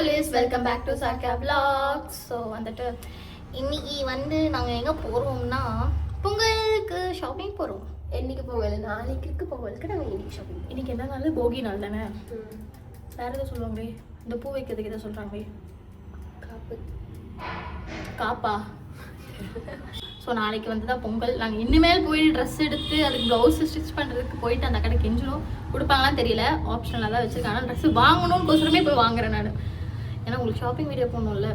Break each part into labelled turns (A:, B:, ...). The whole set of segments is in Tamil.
A: ஆல்வேஸ் வெல்கம் பேக் டு சார்கா vlogs. ஸோ வந்துட்டு இன்னைக்கு வந்து நாங்கள் எங்கே போகிறோம்னா பொங்கலுக்கு ஷாப்பிங் போகிறோம்.
B: என்னைக்கு பொங்கல்? நாளைக்கு இருக்கு பொங்கலுக்கு. நாங்கள் இன்னைக்கு ஷாப்பிங்.
A: இன்னைக்கு என்ன நாள்? போகி நாள் தானே. வேறு எதாவது சொல்லுவாங்களே, இந்த பூ வைக்கிறதுக்கு எதாவது சொல்கிறாங்களே, காப்பா. ஸோ நாளைக்கு வந்து தான் பொங்கல். நாங்கள் இனிமேல் போய் ட்ரெஸ் எடுத்து அதுக்கு ப்ளவுஸ் ஸ்டிச் பண்ணுறதுக்கு போயிட்டு அந்த கடை கெஞ்சணும். கொடுப்பாங்களான்னு தெரியல, ஆப்ஷனலாக தான் வச்சுருக்காங்க. ஆனால் ட்ரெஸ்ஸு வாங்கணும்னு போய் வாங்குறேன் நான். ஏன்னா உங்களுக்கு ஷாப்பிங் வீடியோ போகணும்ல,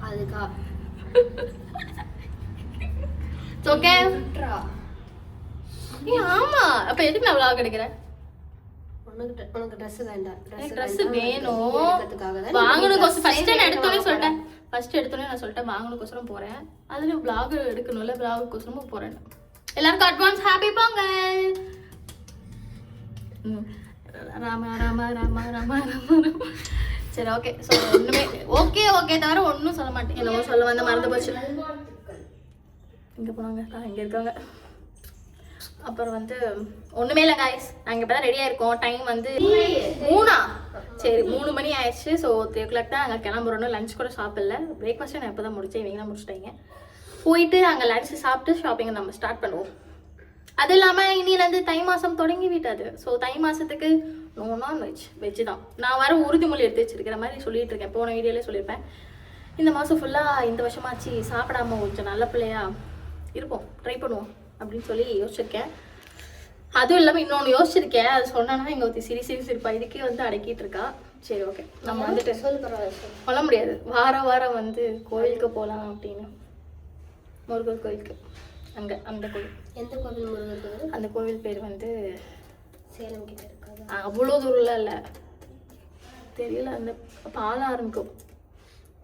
A: அதுக்கா. ஓகே ஆமாம். அப்போ எதுக்கு நான் விளாக் எடுக்கிறேன்?
B: உனக்கு ட்ரெஸ் வேண்டாம்.
A: ட்ரெஸ் வேணும், வாங்கணுக்கோசரம் ஃபர்ஸ்ட் எடுத்தோன்னே நான் சொல்லிட்டேன் வாங்கணுக்கோசரம் போகிறேன். அதில் விளாக் எடுக்கணும்ல, விளாகுக்கோசரமும் போகிறேன். எல்லாருக்கும் அட்வான்ஸ் ஹாப்பி பொங்கல். ராமா ராமா ராமா ராமா ராமா. சரி ஓகே. ஸோ ஒன்றுமே ஓகே தவிர ஒன்றும் சொல்ல மாட்டேன். என்னமோ சொல்ல வந்த மறந்து போச்சு. இங்கே போனாங்க, இங்கே இருக்காங்க. அப்புறம் வந்து ஒன்றுமே இல்லை காய்ஸ், நாங்கள் இப்போ தான் ரெடியாக இருக்கோம். டைம் வந்து 3 சரி 3 மணி ஆயிடுச்சு. ஸோ 3 o'clock தான் நாங்கள் கிளம்புறோன்னு. லஞ்ச் கூட சாப்பிடல. பிரேக்ஃபாஸ்ட்டு நான் இப்போ தான் முடிச்சேன், இவங்களாம் முடிச்சிட்டாங்க. போயிட்டு அங்கே லஞ்ச் சாப்பிட்டு ஷாப்பிங்கை நம்ம ஸ்டார்ட் பண்ணுவோம். அது இல்லாமல் இனியிலேருந்து தை மாதம் தொடங்கி விட்டாது. ஸோ தை மாதத்துக்கு நோ நான்வெஜ், வெஜ்ஜு தான். நான் வர உறுதிமொழி எடுத்து வச்சிருக்கிற மாதிரி சொல்லிட்டு இருக்கேன். போன வீடியோலே சொல்லியிருப்பேன். இந்த மாதம் ஃபுல்லாக இந்த வருஷமாச்சு சாப்பிடாம கொஞ்சம் நல்ல பிள்ளையா இருப்போம், ட்ரை பண்ணுவோம் அப்படின்னு சொல்லி யோசிச்சிருக்கேன். அதுவும் இல்லாமல் இன்னொன்று யோசிச்சிருக்கேன், அது சொன்னா இங்கே ஒருத்தி சிரிப்பா இதுக்கே வந்து அடக்கிட்டு இருக்கா. சரி ஓகே, நம்ம வந்துட்டு சொல்ல முடியாது. வாரம் வந்து கோயிலுக்கு போகலாம் அப்படின்னு. முருகர் கோயிலுக்கு. அந்த கோயில்.
B: எந்த கோவில் முருகர் கோவில்? அந்த
A: கோவில் பேர் வந்து
B: சேலம் கிட்ட இருக்காது.
A: அவ்வளோ தூரம்லாம் இல்லை, தெரியல. அந்த பால ஆரம்பிக்கும்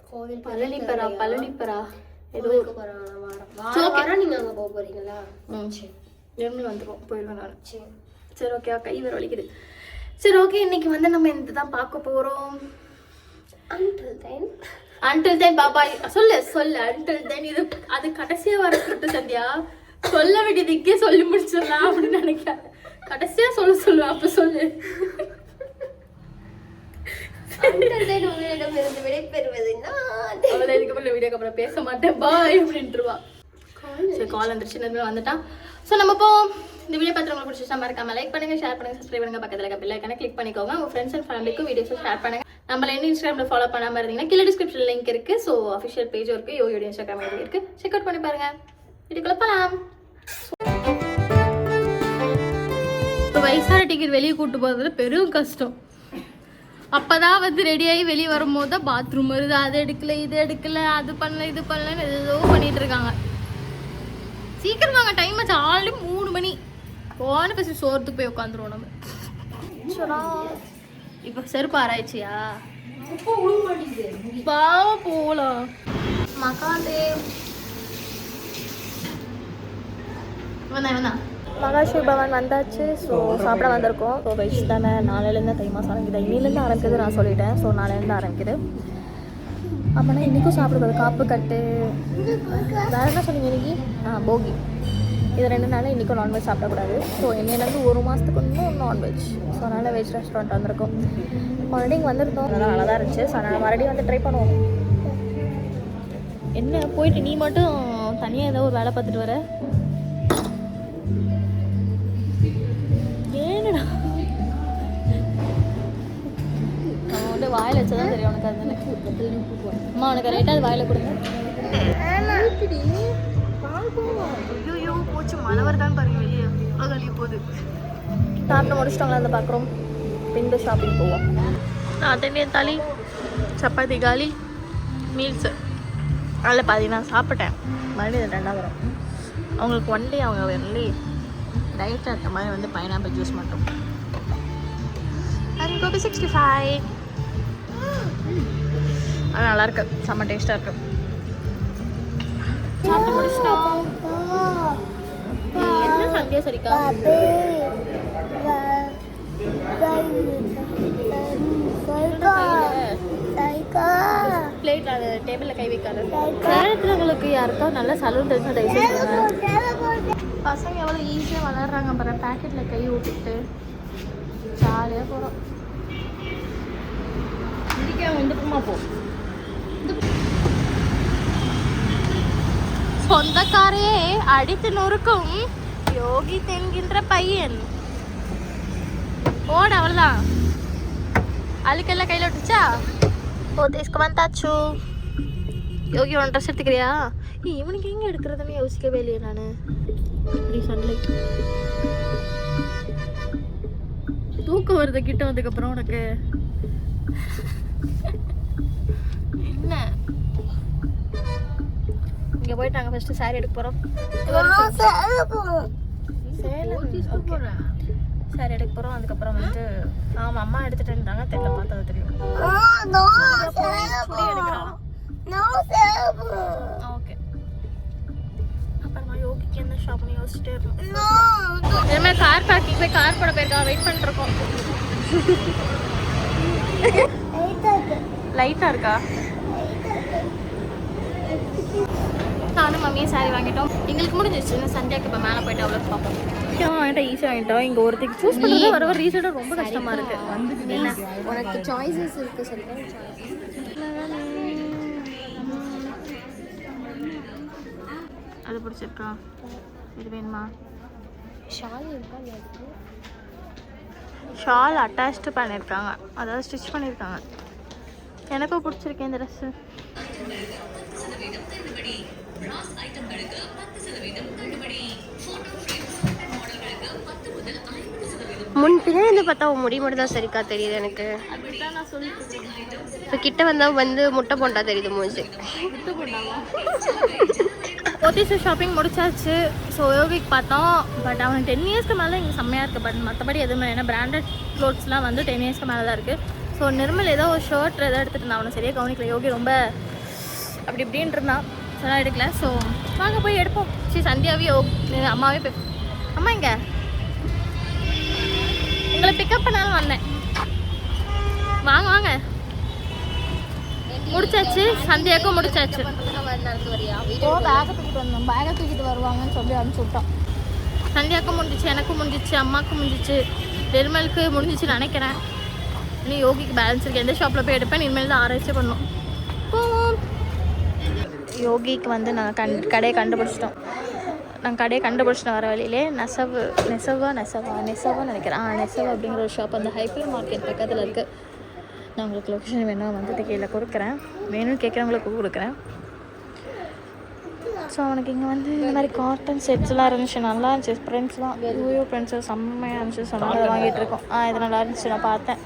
A: கோவில். பழனிப்பரா ஏதோ
B: வாரம் நீங்க அங்க போக போறீங்களா?
A: சரி எருமை வந்துடும், போயிடுவேன் நான். சரி ஓகே, கை வேறு வலிக்குது. சரி ஓகே, இன்னைக்கு வந்து நம்ம இந்த தான் பார்க்க போகிறோம். Until then bye bye. சொல்லு அன்டில் தென். இது அது கடைசியாக வரட்டு சந்தியா. சொல்ல வேண்டியது இங்கே சொல்லி முடிச்சிடலாம் அப்படின்னு நினைக்கிறேன். கடைசியாக சொல்லுவேன், அப்போ சொல்லு. வீடியோக்கு அப்புறம் பேச மாட்டேன் பாய் அப்படின்ட்டுருவா. சரி கால் வந்துருச்சு, வந்துட்டான். ஸோ நம்ம இப்போ இந்த வீடியோ பார்த்து உங்களுக்கு பிடிச்சிச்சா மறக்காம லைக் பண்ணுங்க, ஷேர் பண்ணுங்க, சப்ஸ்கிரைப் பண்ணுங்க, பக்கத்தில் இருக்க பெல் ஐகானை கிளிக் பண்ணிக்கோங்க. உங்கள் ஃப்ரெண்ட்ஸ் அண்ட் ஃபேமிலிக்கும் வீடியோஸை ஷேர் பண்ணுங்க. நம்மள என்ன இன்ஸ்டாகிராமில் ஃபாலோ பண்ணாமல் இருந்தீங்கன்னா கீழே டிஸ்கிரிப்ஷன் லிங்க் இருக்கு. ஸோ அஃபிஷியல் பேஜும் இருக்கு, யோயோட இன்ஸ்டாகிராம் ஐடி இருக்கு, செக் அவுட் பண்ணி பாருங்க. வீடியோக்குள்ள போகலாம். இப்போ வயசான டிக்கெட் வெளியே கூப்பிட்டு போகிறதுல பெரும் கஷ்டம். அப்போதான் வந்து ரெடியாகி வெளியே வரும்போது தான் பாத்ரூம் வருது, அது எடுக்கல இது எடுக்கல, அது பண்ணல இது பண்ணலன்னு ஏதோ பண்ணிட்டு இருக்காங்க. சீக்கிரம் வாங்க, டைம் ஆச்சு. ஆல்ரெடி 3 மணி. போன பசி சோறத்துக்கு போய் உட்காந்துருவோம் நம்ம. இப்போ செருப்பு ஆராய்ச்சியா பாவ போகலாம் மகாதே. வந்தா மகாஸ்ரீ பவன் வந்தாச்சு. ஸோ சாப்பிட வந்திருக்கோம். ஸோ வெஜ் தானே, நாளையிலேருந்து தை மாதம் ஆரம்பிக்குது. இன்னிலேருந்து ஆரம்பிக்குது நான் சொல்லிட்டேன். ஸோ நாளையிலேருந்து ஆரம்பிக்குது. அப்போனா இன்றைக்கும் சாப்பிடுறது காப்பு கட்டு. வேறு என்ன சொன்னீங்க இன்னைக்கு? போகி. இது 2 நாள் இன்றைக்கும் நான்வெஜ் சாப்பிடக்கூடாது. ஸோ இன்னிலேருந்து 1 மாதத்துக்கு இன்னும் நான்வெஜ். ஸோ அதனால் வெஜ் ரெஸ்டாரண்ட் வந்திருக்கோம். மறுபடியும் வந்திருந்தோம், அதெல்லாம் நல்லா தான் இருந்துச்சு. ஸோ அதனால் மறுபடியும் வந்து ட்ரை பண்ணுவோம். என்ன போயிட்டு நீ மட்டும் தனியாக ஏதோ ஒரு வேலை பார்த்துட்டு வர? ஏன்டா நான் வந்து வாயில் வச்சதான் தெரியும் உனக்கு. அதுதானே அம்மா உனக்கு ரைட்டாக அது வாயில் கொடுங்க. ஐயோ போச்சு, மழை வருதான்னு பாருங்க வெளியே. அவ்வளோ வெளியே போகுது. சாப்பிட்டு முடிச்சிட்டவங்களா அதை பார்க்குறோம். பின்பு ஷாப்பிங் போவோம். நான் தென்னியன் தாலி, சப்பாத்தி காலி, மீல்ஸு அதில் பாதி நான் சாப்பிட்டேன். மறுபடியும் 2ஆவது வரும். அவங்களுக்கு ஒன்லி அவங்க ஒன்லி டயட் அந்த மாதிரி வந்து பைனாப்பிள் ஜூஸ் மட்டும். அது கோபி 65. அது நல்லாயிருக்கு, செம்ம டேஸ்ட்டாக இருக்குது. சாப்பிட்டு முடிச்சிட்டோம். என்ன சந்தியா சரிக்கா? பிளேட் அது டேபிளில் கை வைக்காது. சேலத்துலங்களுக்கு யாருக்கா நல்லா சலூன் தெரிஞ்சா தயவுசெய்து. பசங்க எவ்வளோ ஈஸியாக வளர்றாங்க பாரு. பேக்கெட்டில் கை விட்டுட்டு ஜாலியாக போகிறோம். இந்த பக்கமா போ. சொந்தக்காரையே அடித்து நொறுக்கும் யோகி என்கின்ற பையன். ஓட அவ்வளோதான். அழுக்கெல்லாம் கையில் விட்டுச்சா? ஓ தேஸ்க்கு வந்தாச்சு. யோகி ஒன் ட்ரெஸ் எடுத்துக்கிறியா? இவனுக்கு எங்கே எடுக்கிறதுன்னு யோசிக்கவே இல்லையே நான். சன்லைட் தூக்கம் வருது கிட்ட வந்ததுக்கப்புறம் உனக்கு என்ன? இங்கே போயிட்டு நாங்கள் ஃபஸ்ட்டு சாரி எடுக்க போகிறோம். சாரி எடுக்க போகிறோம். அதுக்கப்புறம் வந்து ஆமாம் அம்மா எடுத்துட்டேன்றாங்க. தெரியல பார்த்தா தெரியும். ஓகே அப்புறமா யோகிக்கு என்ன ஷாப்னு யோசிச்சுட்டே இருக்கோம். இனிமேல் கார் பார்க்கிங் போய் கார் போட போயிருக்கோம். வெயிட் பண்ணிருக்கோம். லைட்டாக இருக்கா? நானும் மம்மியும் சாரி வாங்கிட்டோம். எங்களுக்கு முடிஞ்சிருச்சு. இன்னும் சந்தியாவுக்கு இப்போ மேலே போயிட்டு அவ்வளோ பார்ப்போம். வாங்கிட்டோம் ஈஸியாக வாங்கிட்டோம். இங்கே ஒருத்தருக்கு சூஸ் பண்ணுறது வர வர ரீசெண்டாக ரொம்ப கஷ்டமாக இருக்குது. என்ன
B: உனக்கு சாய்ஸஸ் இருக்குது சொல்லி
A: அது பிடிச்சிருக்கா? இது வேணுமா?
B: ஷால் இருக்கா?
A: ஷால் அட்டாச்டு பண்ணியிருக்காங்க, அதாவது ஸ்டிச் பண்ணியிருக்காங்க. எனக்கும் பிடிச்சிருக்கேன் இந்த ட்ரெஸ்ஸு.
B: முன் பின்னாடி வந்து பார்த்தா உன் முடி மட்டும் தான் சரிக்கா தெரியுது எனக்கு. இப்போ கிட்ட வந்தால் வந்து முட்டை போண்டா தெரியுது மூஞ்சி.
A: போத்தீஸ் ஷாப்பிங் முடிச்சாச்சு. ஸோ யோகிக்கு பார்த்தோம். பட் அவன் 10 இயர்ஸ்க்கு மேலே இங்கே செம்மையாக இருக்குது. பட் மற்றபடி எதுவுமே ஏன்னா பிராண்டட் க்ளோத்ஸ்லாம் வந்து 10 இயர்ஸ்க்கு மேலே தான் இருக்குது. ஸோ நிர்மல் ஏதோ ஒரு ஷர்ட் ஏதோ எடுத்துகிட்டு இருந்தான். அவனை சரியாக கவனிக்கல. யோகி ரொம்ப அப்படி இப்படின்னு இருந்தான். சரியாக எடுக்கல. ஸோ வாங்க போய் எடுப்போம். சரி சந்தியாவே அம்மாவே போய் அம்மா இங்கே உங்களை பிக்கப் பண்ணாலும் வந்தேன். வாங்க வாங்க. முடிச்சாச்சு. சந்தியாவுக்கும் முடிச்சாச்சு. ஓ பேக்கை தூக்கிட்டு வந்தோம். பேக்கை தூக்கிட்டு வருவாங்கன்னு சொல்லி அனுப்பிச்சி விட்டோம். சந்தியாவுக்கும் முடிஞ்சிச்சு, எனக்கும் முடிஞ்சிச்சு, அம்மாவுக்கும் முடிஞ்சிச்சு, நிர்மலுக்கு முடிஞ்சிச்சு நினைக்கிறேன். இன்னும் யோகிக்கு பேலன்ஸ் இருக்குது. எந்த ஷாப்பில் போய் எடுப்பேன் இனிமேல் தான் ஆராய்ச்சி பண்ணோம். போவோம். யோகிக்கு வந்து நாங்கள் கடையை கண்டுபிடிச்சிட்டோம். நாங்கள் கடையை கண்டுபிடிச்சிட்டோம். வர வழியிலே நெசவான்னு நினைக்கிறேன். நெசவா அப்படிங்கிற ஒரு ஷாப் அந்த ஹைப்பர் மார்க்கெட் பக்கத்தில் இருக்குது. நான் உங்களுக்கு லொக்கேஷன் வேணும் வந்து கீழே கொடுக்குறேன். வேணும்னு கேட்குறவங்களுக்கு கொடுக்குறேன். ஸோ அவனுக்கு இங்கே வந்து இந்த மாதிரி காட்டன் செட்ஸ்லாம் இருந்துச்சு. நல்லா இருந்துச்சு. ஃப்ரெண்ட்ஸ்லாம் யூயோ ஃப்ரெண்ட்ஸு செம்மையாக இருந்துச்சு. சொன்னால் அதை வாங்கிட்டு இருக்கோம். இது நல்லா இருந்துச்சு. நான் பார்த்தேன்.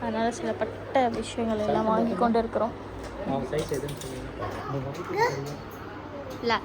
A: அதனால் சில பட்ட விஷயங்கள் எல்லாம் வாங்கி கொண்டு இருக்கிறோம். இல்லை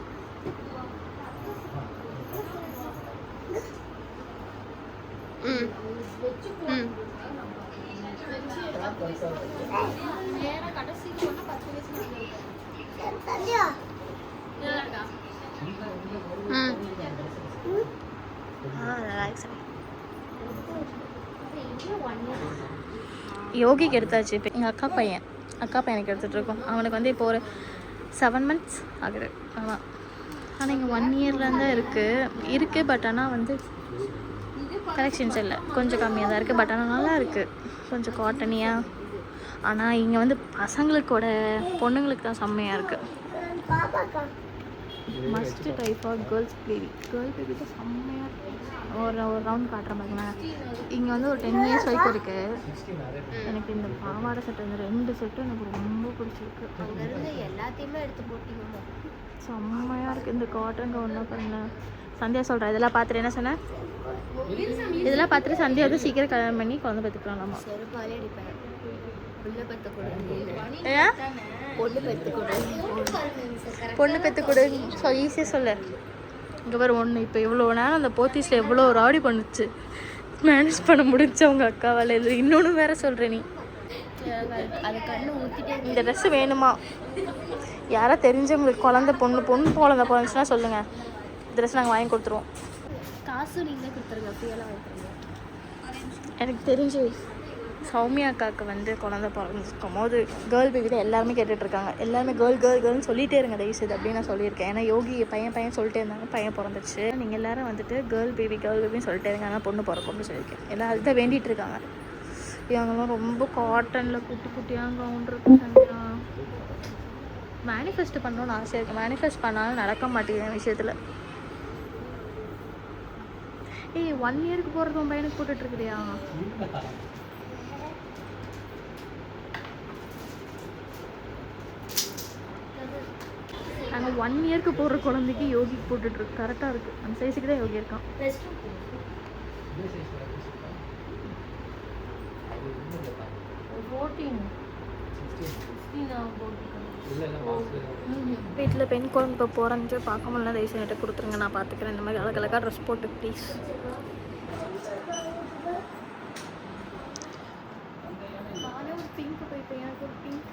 A: யோகிக்கு எடுத்தாச்சு. இப்போ எங்கள் அக்கா பையனுக்கு எடுத்துகிட்ருக்கோம். அவனுக்கு வந்து இப்போ ஒரு 7 months ஆகுது. ஆமாம். ஆனால் இங்கே 1 yearலேருந்து தான் இருக்குது. பட் ஆனால் வந்து கலெக்ஷன்ஸ் இல்லை, கொஞ்சம் கம்மியாக தான் இருக்குது. பட் ஆனால் நல்லா இருக்குது, கொஞ்சம் காட்டனியாக. ஆனால் இங்கே வந்து பசங்களுக்கோட பொண்ணுங்களுக்கு தான் செம்மையாக இருக்குது. Must try for girl baby தான் செம்மையாக இருக்குது. ஒரு ரவுண்ட் காட்டுற பாருங்களேன். இங்கே வந்து ஒரு 10 years வரைக்கும் இருக்குது. எனக்கு இந்த பாவாடை செட்டு இந்த 2 செட்டும் எனக்கு ரொம்ப பிடிச்சிருக்கு.
B: எல்லாத்தையுமே எடுத்து போட்டிங்க.
A: செம்மையாக இருக்குது. இந்த காட்டன் கவுன்லாம் பாருங்க. சந்தியா சொல்கிறேன் இதெல்லாம் பார்த்துட்டு என்ன சொன்னேன்? இதெல்லாம் பார்த்துட்டு சந்தியா வந்து சீக்கிரம் கல்யாணம் பண்ணி குழந்தை பெற்றுக்கலாமா? பொண்ணு பெற்றுக்கொடு ஈஸியாக சொல்ல. இங்கே பாரு ஒன்று இப்போ இவ்வளோ நேரம் அந்த போத்தீஸில் எவ்வளோ ராடி பண்ணுச்சு. மேனேஜ் பண்ண முடிஞ்சு அவங்க அக்காவால். இது இன்னொன்று வேறு சொல்கிறேன். நீ இந்த ட்ரெஸ்ஸு வேணுமா? யாரோ தெரிஞ்சவங்களுக்கு பொண்ணு குழந்தை பிறந்துச்சுன்னா சொல்லுங்கள். ட்ரெஸ் நாங்கள் வாங்கி கொடுத்துருவோம்.
B: காசு நீங்களே கொடுத்துருங்க. ஃப்ரீயெல்லாம் வாங்கிக்கிறீங்க.
A: எனக்கு தெரிஞ்சு சௌமியா அக்காவுக்கு வந்து குழந்தை பிறந்திருக்கும் போது கேர்ள் பேபி தான் எல்லாருமே கேட்டுட்ருக்காங்க. எல்லாருமே கேர்ள்னு சொல்லிகிட்டே இருங்க தயவுசெய்து அப்படின்னு நான் சொல்லியிருக்கேன். ஏன்னா யோகி பையன் சொல்லிட்டே இருந்தாங்க, பையன் பிறந்துச்சு. நீங்கள் எல்லாரும் வந்துட்டு கேர்ள் பேபின்னு சொல்லிட்டே இருங்க, ஆனால் பொண்ணு பிறக்கும் அப்படின்னு சொல்லியிருக்கேன். எல்லாம் அதுதான் வேண்டிகிட்டு இருக்காங்க. இவங்கெல்லாம் ரொம்ப காட்டனில் குட்டியாக கவுன் இருக்கு. மேனிஃபெஸ்ட் பண்ணணும்னு ஆசையாக இருக்குது. மேனிஃபெஸ்ட் பண்ணாலும் நடக்க மாட்டேங்குது என் விஷயத்தில். 1 இயருக்கு போகிறது உன் பையனுக்கு போட்டுட்ருக்குறியா? நாங்கள் 1 இயருக்கு போடுற குழந்தைக்கு யோகிக்கு போட்டுட்ருக்கு. கரெக்டாக இருக்குது. அந்த சைஸுக்கு தான் யோகி இருக்கான். வீட்டில் பெண் குழந்தை இப்போ போகிறேன்ட்டு பார்க்க முடியல. தயவு செஞ்சுட்டு கொடுத்துருங்க, நான் பார்த்துக்கிறேன். இந்த மாதிரி அழகழகாக ட்ரெஸ் போட்டு ப்ளீஸ். நானே ஒரு பிங்க் போய்ப்பேன். எனக்கு ஒரு பிங்க்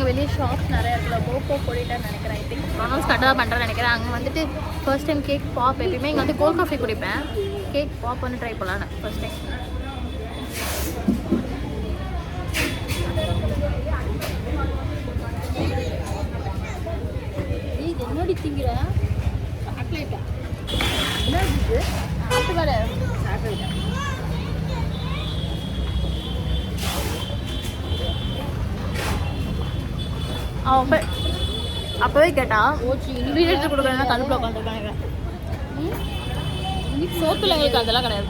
A: வெளியே ஷாப்ஸ் நிறையா இருக்குல்ல. போப்போ போயிட்டேன்னு நினைக்கிறேன். ஐ திங்க் ப்ரொனவுன்ஸ் கரெக்டாக பண்ணுறேன்னு நினைக்கிறேன். அங்கே வந்துட்டு ஃபர்ஸ்ட் டைம் கேக் பாப். எப்பயுமே இங்கே வந்து கோல்ட் காஃபி குடிப்பேன். கேக் பாப் பண்ணி ட்ரை பண்ணலான்னு ஃபர்ஸ்ட் டைம். என்னடி திங்கிற சாக்லேட்டா? என்ன இது? ஆட்டுக்கார சாக்லேட்டா? அவன் அப்போவே கேட்டா இன்க்ரீடியன்ஸ் கொடுக்குறேன்னா கடுப்பில் உட்காந்துருக்காங்க. சோத்துல எங்களுக்கு அதெல்லாம் கிடையாது.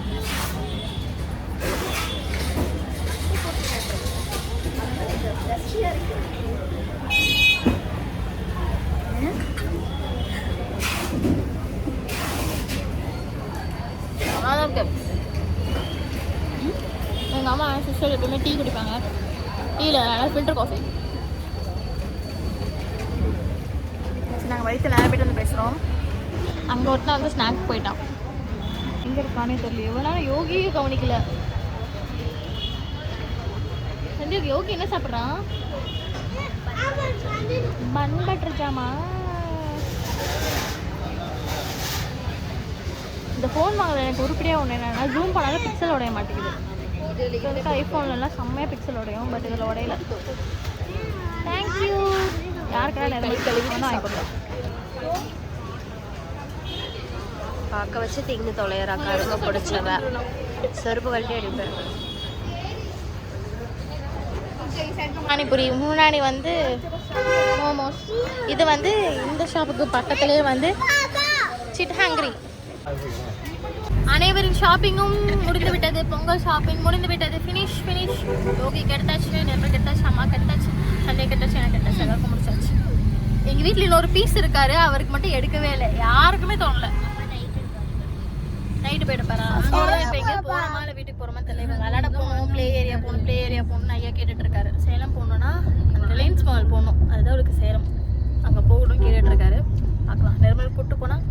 A: அதான் இருக்கு. எங்கள் அம்மா சிஸ்டர் எப்பவுமே டீ குடிப்பாங்க. டீயில் நல்லா ஃபில்டர் காஃபி. நாங்கள் வயிற்று நிறைய பேர் வந்து பேசுகிறோம். அங்கே ஒருத்தன் வந்து ஸ்நாக் போயிட்டான். எங்கே இருக்கானே தெரியல. எவ்வளோ நேரம் யோகியே கவனிக்கல. சந்தியோக்கு யோகி என்ன சாப்பிட்றான்? பன் பட்டர் ஜாமா. இந்த ஃபோன் வாங்குறது எனக்கு உருப்படியாக ஒன்று என்னென்னா, ஜூம் பண்ணாலும் பிக்சல் உடைய மாட்டேங்குது. இது இருக்க ஐஃபோன்லலாம் செம்மையாக பிக்சல் உடையும். பட் இதில் உடையில. தேங்க்யூ. யாருக்கெல்லாம் நிறைய கழுவி வந்து வாங்கி கொடுத்தோம்.
B: பார்க்க வச்சு திங்கு தொலைகிறாக்கா. அதுங்க பிடிச்சவ செருப்பு கழட்டி அடிப்பேன்.
A: பானிபுரி முன்னாடி வந்து மோமோஸ். இது வந்து இந்த ஷாப்புக்கு பக்கத்துலேயே வந்து சிட் ஹேங்க்ரி. அனைவரின் ஷாப்பிங்கும் முடிந்து விட்டது. பொங்கல் ஷாப்பிங் முடிந்து விட்டது. ஃபினிஷ். யோகி கெடுத்தாச்சு, நெருப்பு கெடுத்தாச்சு, அம்மா கெடுத்தாச்சு, சண்டே கெடுத்தாச்சு, எனக்கு கெடுத்தாச்சு, எல்லாருக்கும் முடிச்சாச்சு. எங்கள் வீட்டில் இன்னொரு பீஸ் இருக்காரு. அவருக்கு மட்டும் எடுக்கவே இல்லை. யாருக்குமே தோணலை. நைட்டு போயிட்டு போகிறா. இப்போ எங்கே போகிறோமா இல்லை வீட்டுக்கு போகிறோமா தெரியல. விளையாட போகணும், ப்ளே ஏரியா போகணும் ஐயா கேட்டுட்ருக்காரு. சேலம் போகணுன்னா அந்த ரிலையன்ஸ் மால் போகணும். அதுதான் அவருக்கு சேலம். அங்கே போகணும் கேட்டுட்ருக்காரு. பார்க்கலாம். நிர்மல் கூப்பிட்டு போனால்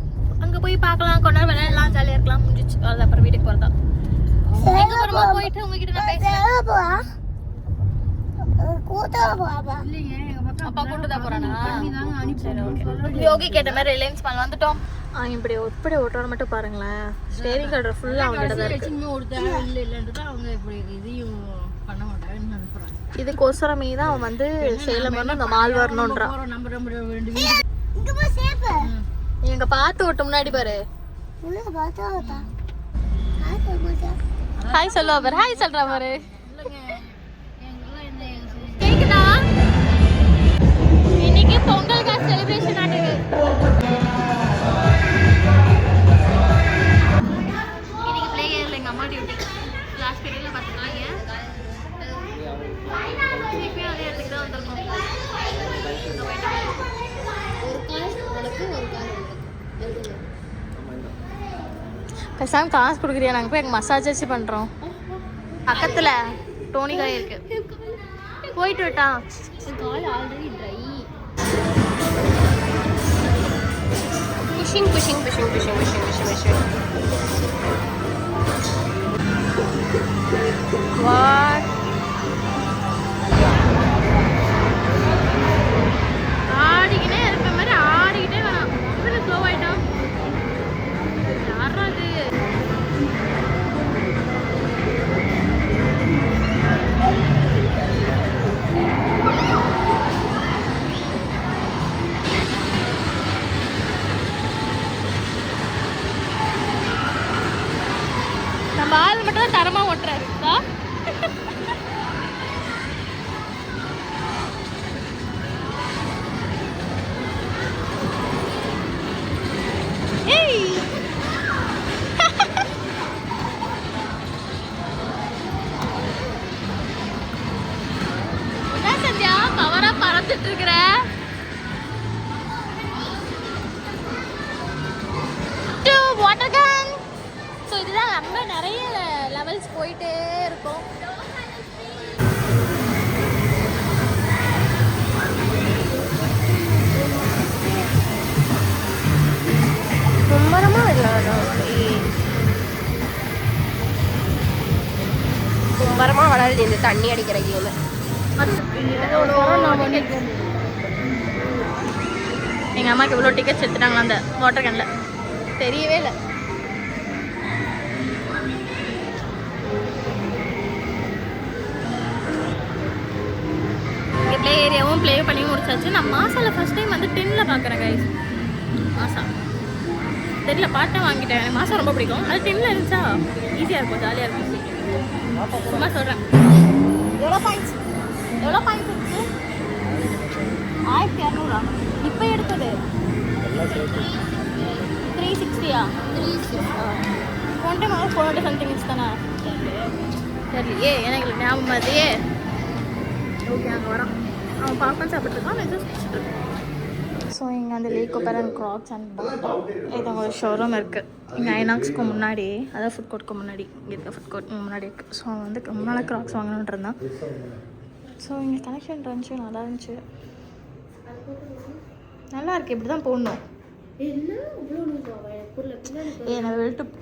A: அங்கே போய் பார்க்கலாம். கொஞ்ச நேரம் விளையாடலாம், ஜாலியாக இருக்கலாம். முடிஞ்சிச்சு. அது அப்புறம் வீட்டுக்கு போகிறதா. எங்கே போகிறோமா போயிட்டு உங்ககிட்ட நான் பேசுகிறேன். அப்பா கூட்டு தான் போகிறானா? சரி, ஓகே. யோகி கேட்ட மாதிரி ரிலையன்ஸ் மால் வந்துட்டோம். இப்படி ஓட்டுற மட்டும் பாருங்களேன். ஸ்டேரிங் கண்ட்ரோல் ஃபுல்லாக அவங்ககிட்ட தான் இருக்கு. இதுக்கோசரமே தான் அவன் வந்து சேலம் வரணும், இந்த மால் வரணுன்றான். எங்க பார்த்து ஓட்டு முன்னாடி பாரு. ஹாய் சொல்லுவா பாரு. ஹாய் சொல்றா பாரு. கேக்குதா? இன்னைக்கு பொங்கல் காசு செலிப்ரேஷன் ஆகுது. இன்னைக்கு பிளே ஏரியால எங்க அம்மா டியூட்டி. லாஸ்ட் பீரியட்ல பார்த்துக்கலாம். திருப்பியும் அதே இடத்துக்கு தான் வந்திருக்கோம். பேசாம காசு கொடுக்குறியா? நாங்கள் போய் எங்கள் மசாஜ் வச்சு பண்ணுறோம். பக்கத்தில் டோனி காய் இருக்கு. போயிட்டு விட்டான். கால் ஆல்ரெடி ட்ரை.
B: புஷிங்
A: வாட் பார்த்துட்டு இருக்கிற வாட்டர் கேன். ஸோ இதுதான் ரொம்ப நிறைய லெவல்ஸ் போயிட்டே இருக்கும்.
B: கும்பரமாக வளருது இந்த தண்ணி அடிக்கிற கேமு.
A: எங்கள் அம்மாவுக்கு இவ்வளோ டிக்கெட்ஸ் எடுத்துட்டாங்களா அந்த வாட்டர் கேனில், தெரியவே இல்லை. இங்கே ப்ளே ஏரியாவும் ப்ளே பண்ணி முடிச்சாச்சு. நான் மாசாவில் ஃபஸ்ட் டைம் வந்து 10ல் பார்க்குறேன் கைஸ். மாசா தெரியல, பாட்டை வாங்கிட்டேன். எனக்கு மாசா ரொம்ப பிடிக்கும். அது 10ல் இருந்துச்சா ஈஸியாக இருக்கும், ஜாலியாக இருக்கும். சும்மா சொல்கிறேன். எவ்வளோ பாயிண்ட்ஸ் இருக்கு? 1200. இப்போ எடுத்தது 360. 360 போன டைம் 400 சம்திங் தானே தெரியலையே, எனக்கு ஞாபகம் மாதிரியே. ஓகே, அங்கே வரோம். அவன் பாப்கார்ன் சாப்பிட்ருக்கான், நான் ஜூஸ் குடிச்சிட்டு இருக்கேன். ஸோ இங்கே வந்து லேக்கோபர் அண்ட் க்ராக்ஸ் அண்ட் இது ஒரு ஷோரூம் இருக்குது இங்கே ஐநாக்ஸ்க்கு முன்னாடி, அதாவது ஃபுட் கோர்ட்டுக்கு முன்னாடி. இங்கே இருக்க ஃபுட் கோர்ட் முன்னாடி இருக்குது. ஸோ வந்து ரொம்ப நாளாக க்ராக்ஸ் வாங்கணுன்ட்டு இருந்தான். ஸோ இங்கே கனெக்ஷன் இருந்துச்சு, நல்லா இருந்துச்சு. நல்லா இருக்குது, இப்படி தான் போடணும். நான்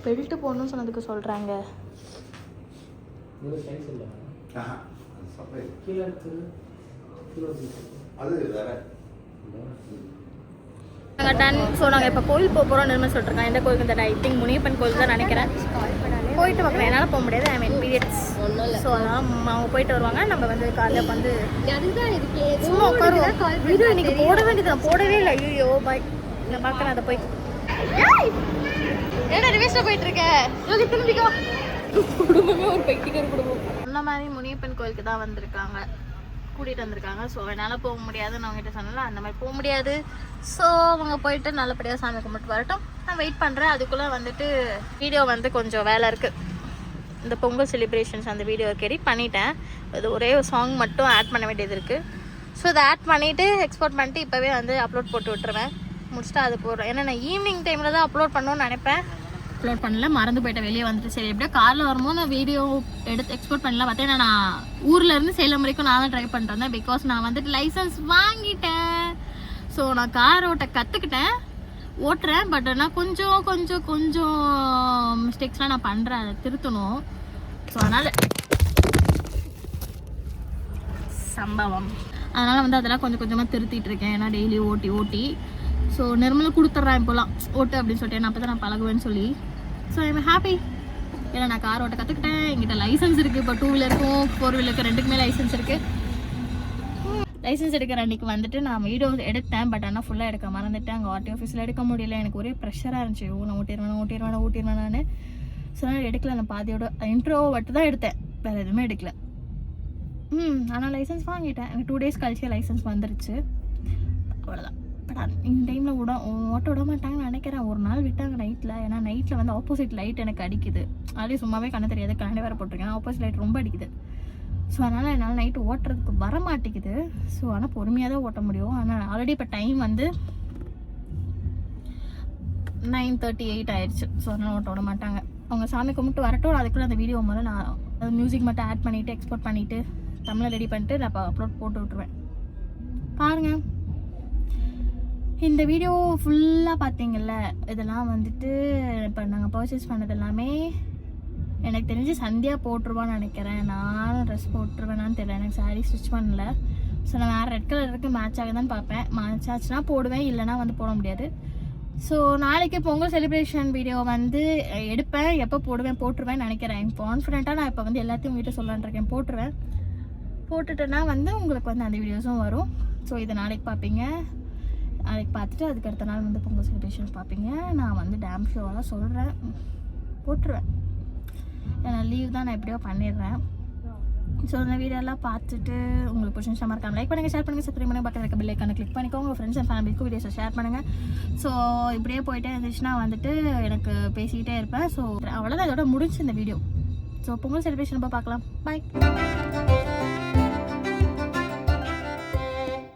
A: பெல்ட்டு போடணும்னு சொன்னதுக்கு சொல்கிறாங்க. நாங்கள் டன். ஸோ நாங்கள் இப்போ கோயில் போக போகிறோம். நிர்மல் சொல்லிட்டுருக்கேன். எந்த கோயிலுக்கு இந்த ஐ திங்க் முனியப்பன் கோயில் தான் நினைக்கிறேன். போயிட்டு பார்க்குறேன். என்னால் போக முடியாது, ஐ மீன் பீரியட்ஸ். ஸோ அதான் அவங்க போயிட்டு வருவாங்க. நம்ம வந்து காலையில் வந்து சும்மா உட்காருவோம். வீடியோ இன்னைக்கு போட வேண்டியது, நான் போடவே இல்லை. ஐயோ பாய், நான் பார்க்குறேன் அதை போய். ஏன்னா ரிவேஸில் போயிட்டு இருக்கேன். யோகி திரும்பிக்கோ. குடும்பமே ஒரு பைத்தியக்கார குடும்பம். அந்த மாதிரி முனியப்பன் கோயிலுக்கு தான் வந்திருக்காங்க, கூட்டிகிட்டு வந்திருக்காங்க. ஸோ என்னால் போக முடியாதுன்னு அவங்ககிட்ட சொன்னால அந்த மாதிரி போக முடியாது. ஸோ அவங்க போயிட்டு நல்லபடியாக சாமி கும்பிட்டு வரட்டும். நான் வெயிட் பண்ணுறேன். அதுக்குள்ளே வந்துட்டு வீடியோ வந்து கொஞ்சம் வேலை இருக்குது. இந்த பொங்கல் செலிப்ரேஷன்ஸ் அந்த வீடியோவுக்கு எடிட் பண்ணிட்டேன். அது ஒரே ஒரு சாங் மட்டும் ஆட் பண்ண வேண்டியது இருக்குது. ஸோ அதை ஆட் பண்ணிவிட்டு எக்ஸ்போர்ட் பண்ணிட்டு இப்போவே வந்து அப்லோட் போட்டு விட்டுருவேன். முடிச்சுட்டு அது போடுறேன். ஏன்னா நான் ஈவினிங் டைமில் தான் அப்லோட் பண்ணணும்னு நினைப்பேன். அப்லோட் பண்ணல, மறந்து போயிட்டேன். வெளியே வந்துட்டு சரி எப்படியோ காரில் வரும்போது நான் வீடியோ எடுத்து எக்ஸ்போர்ட் பண்ணலாம் பார்த்தேன். நான் ஊரில் இருந்து சேலம் வரைக்கும் நான் தான் ட்ரை பண்ணிட்டு வந்தேன். பிகாஸ் நான் வந்துட்டு லைசன்ஸ் வாங்கிட்டேன். ஸோ நான் கார் ஓட்ட கற்றுக்கிட்டேன், ஓட்டுறேன். பட் ஆனால் கொஞ்சம் மிஸ்டேக்ஸ்லாம் நான் பண்ணுறேன், அதை திருத்தணும். ஸோ அதனால் சம்பவம் அதனால் வந்து அதெல்லாம் கொஞ்சமாக திருத்திட்டு இருக்கேன். ஏன்னா டெய்லி ஓட்டி ஸோ நிர்மலும் கொடுத்துட்றேன் இப்போலாம் ஓட்டு அப்படின்னு சொல்லிட்டு. நான் அப்போ தான் நான் பழகுவேன்னு சொல்லி. So I'm happy. ஏன்னா நான் கார் ஓட்ட கற்றுக்கிட்டேன். என்கிட்ட லைசன்ஸ் இருக்குது. இப்போ 2 வீலருக்கும் 4 வீலருக்கு ரெண்டுக்குமே லைசன்ஸ் இருக்குது. லைசன்ஸ் எடுக்கிற அன்றைக்கி வந்துட்டு நான் வீடியோ எடுத்தேன். பட் ஆனால் ஃபுல்லாக எடுக்க மறந்துட்டேன். அங்கே ஆர்டி ஆஃபீஸில் எடுக்க முடியல. எனக்கு ஒரே ப்ரெஷராக இருந்துச்சு. நான் ஓட்டிடுவேன் நான். ஸோ நான் எடுக்கல. நான் பாதியோட இன்ட்ரோ மட்டும் தான் எடுத்தேன், வேறு எதுவுமே எடுக்கல. ஆனால் லைசன்ஸ் வாங்கிட்டேன். எனக்கு 2 டேஸ் கழிச்சு லைசன்ஸ் வந்துருச்சு. அவ்வளோதான். பட் இந்த டைமில் ஓட்ட விட மாட்டாங்கன்னு நினைக்கிறேன். ஒரு நாள் விட்டாங்க நைட்டில். ஏன்னா நைட்டில் வந்து ஆப்போசிட் லைட் எனக்கு அடிக்குது. அதே சும்மாவே கண்ணு தெரியாது, கண்ணாடி வேறு போட்டிருக்கேன். ஆப்போசிட் லைட் ரொம்ப அடிக்குது. ஸோ அதனால் என்னால் நைட்டு ஓட்டுறதுக்கு வர மாட்டேங்குது. ஸோ ஆனால் பொறுமையாக தான் ஓட்ட முடியும். ஆனால் ஆல்ரெடி இப்போ டைம் வந்து 9:38 ஆயிடுச்சு. ஸோ அதனால் ஓட்ட விட மாட்டாங்க. அவங்க சாமி கும்பிட்டு வரட்டும். அதுக்குள்ளே அந்த வீடியோ முதல்ல நான் மியூசிக் மட்டும் ஆட் பண்ணிவிட்டு எக்ஸ்போர்ட் பண்ணிவிட்டு தமிழில் ரெடி பண்ணிட்டு நான் இப்போ அப்லோட் போட்டு விட்ருவேன். பாருங்கள், இந்த வீடியோ ஃபுல்லாக பார்த்தீங்கல்ல, இதெல்லாம் வந்துட்டு இப்போ நாங்கள் பர்ச்சேஸ் பண்ணது எல்லாமே எனக்கு தெரிஞ்சு சந்தியா போட்டுருவான்னு நினைக்கிறேன். நானும் ட்ரெஸ் போட்டுருவேனான்னு தெரியல, எனக்கு சாரீ ஸ்டிச் பண்ணல. ஸோ நான் வேறு ரெட் கலருக்கு மேட்ச் ஆகுதான்னு பார்ப்பேன். மேட்ச் ஆச்சுன்னா போடுவேன், இல்லைனா வந்து போட முடியாது. ஸோ நாளைக்கு பொங்கல் செலிப்ரேஷன் வீடியோ வந்து எடுப்பேன். எப்போ போட்டுருவேன்னு நினைக்கிறேன். கான்ஃபிடென்ட்டாக நான் இப்போ வந்து எல்லாத்தையும் உங்கள்கிட்ட சொல்லலான்னு இருக்கேன். போட்டுட்டேன்னா வந்து உங்களுக்கு வந்து அந்த வீடியோஸும் வரும். ஸோ இதை நாளைக்கு பார்ப்பீங்க. நாளைக்கு பார்த்துட்டு அதுக்கு அடுத்த நாள் வந்து பொங்கல் செலிப்ரேஷன் பார்ப்பீங்க. நான் வந்து டேம் ஷோவெல்லாம் சொல்கிறேன், போட்டுருவேன். ஏன்னா லீவ் தான், நான் எப்படியோ பண்ணிடுறேன். ஸோ அந்த வீடியோலாம் பார்த்துட்டு உங்களுக்கு பிடிச்சா மறக்காம லைக் பண்ணுங்கள், ஷேர் பண்ணுங்கள், சப்ஸ்கிரைப் பண்ணுங்கள், பக்கத்தில் இருக்க பெல் ஐக்கானை கிளிக் பண்ணிக்கோங்க. உங்கள் ஃப்ரெண்ட்ஸ் அண்ட் ஃபேமிலிக்கும் வீடியோஸை ஷேர் பண்ணுங்கள். ஸோ இப்படியே போயிட்டே இருந்துச்சுன்னா வந்துட்டு எனக்கு பேசிக்கிட்டே இருப்பேன். ஸோ அவ்வளோதான், இதோட முடிஞ்சு இந்த வீடியோ. ஸோ பொங்கல் செலிப்ரேஷன் பார்க்கலாம். பாய்.